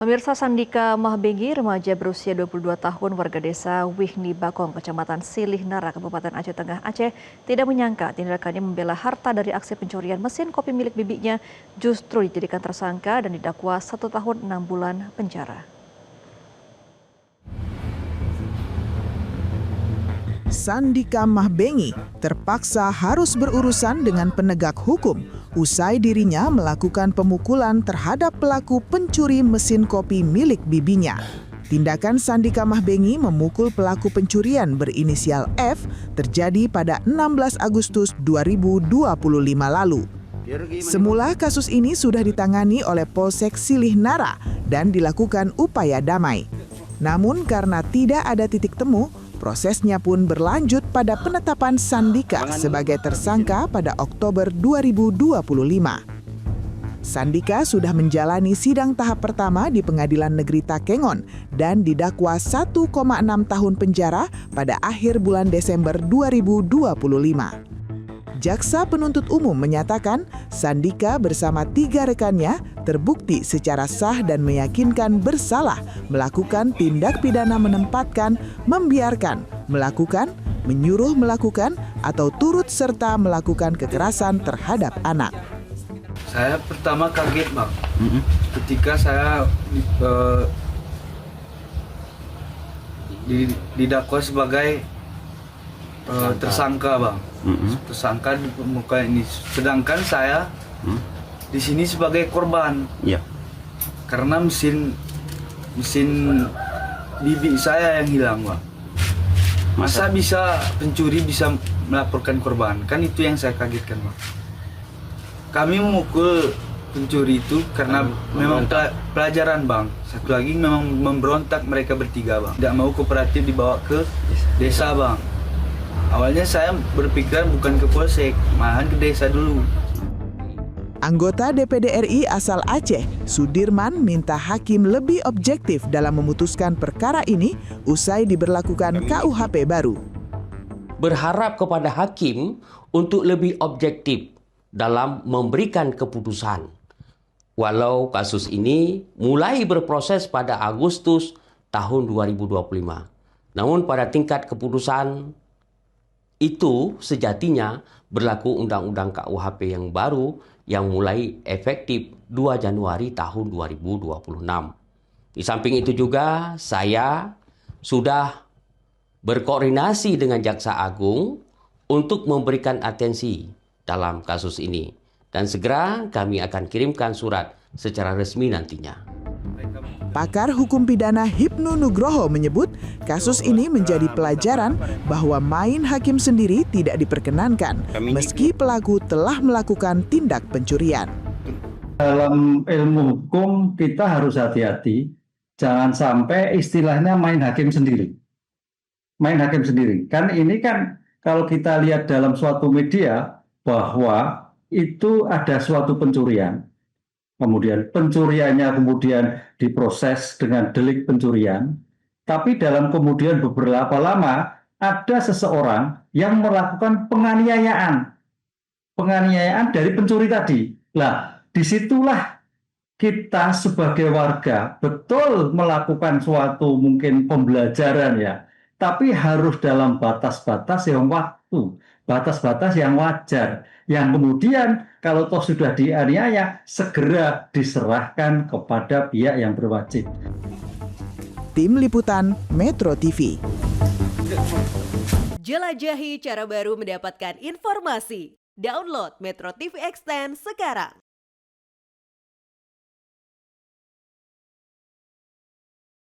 Pemirsa, Sandika Mahbengi, remaja berusia 22 tahun warga desa Wihni Bakong, Kecamatan Silih Nara, Kabupaten Aceh Tengah, Aceh, tidak menyangka tindakannya membela harta dari aksi pencurian mesin kopi milik bibinya justru dijadikan tersangka dan didakwa 1 tahun 6 bulan penjara. Sandika Mahbengi terpaksa harus berurusan dengan penegak hukum usai dirinya melakukan pemukulan terhadap pelaku pencuri mesin kopi milik bibinya. Tindakan Sandika Mahbengi memukul pelaku pencurian berinisial F terjadi pada 16 Agustus 2025 lalu. Semula kasus ini sudah ditangani oleh Polsek Silih Nara dan dilakukan upaya damai. Namun karena tidak ada titik temu, prosesnya pun berlanjut pada penetapan Sandika sebagai tersangka pada Oktober 2025. Sandika sudah menjalani sidang tahap pertama di Pengadilan Negeri Takengon dan didakwa 1,6 tahun penjara pada akhir bulan Desember 2025. Jaksa penuntut umum menyatakan Sandika bersama 3 rekannya terbukti secara sah dan meyakinkan bersalah melakukan tindak pidana menempatkan, membiarkan, melakukan, menyuruh melakukan, atau turut serta melakukan kekerasan terhadap anak. Saya pertama kaget, Bang, ketika saya didakwa sebagai tersangka, Bang. Tersangka di muka ini, sedangkan saya di sini sebagai korban. Ya. Karena mesin bibi saya yang hilang, Bang. Masa bisa pencuri bisa melaporkan korban? Kan itu yang saya kagetkan, Bang. Kami memukul pencuri itu karena memang pelajaran, Bang. Satu lagi memang memberontak mereka bertiga, Bang. Tidak mau kooperatif dibawa ke desa, Bang. Awalnya saya berpikiran bukan ke Polsek, malahan ke desa dulu. Anggota DPD RI asal Aceh, Sudirman, minta hakim lebih objektif dalam memutuskan perkara ini usai diberlakukan KUHP baru. Berharap kepada hakim untuk lebih objektif dalam memberikan keputusan. Walau kasus ini mulai berproses pada Agustus tahun 2025. Namun pada tingkat keputusan itu sejatinya berlaku Undang-Undang KUHP yang baru yang mulai efektif 2 Januari tahun 2026. Di samping itu juga saya sudah berkoordinasi dengan Jaksa Agung untuk memberikan atensi dalam kasus ini. Dan segera kami akan kirimkan surat secara resmi nantinya. Pakar hukum pidana Hipnu Nugroho menyebut kasus ini menjadi pelajaran bahwa main hakim sendiri tidak diperkenankan meski pelaku telah melakukan tindak pencurian. Dalam ilmu hukum kita harus hati-hati, jangan sampai istilahnya main hakim sendiri. Main hakim sendiri. Kan ini kan kalau kita lihat dalam suatu media bahwa itu ada suatu pencurian. Kemudian pencuriannya kemudian diproses dengan delik pencurian, tapi dalam kemudian beberapa lama ada seseorang yang melakukan penganiayaan dari pencuri tadi. Nah, disitulah kita sebagai warga betul melakukan suatu mungkin pembelajaran ya, tapi harus dalam batas-batas yang waktu, batas-batas yang wajar, yang kemudian kalau toh sudah dianiaya segera diserahkan kepada pihak yang berwajib. Tim Liputan Metro TV. Jelajahi cara baru mendapatkan informasi. Download Metro TV Extend sekarang.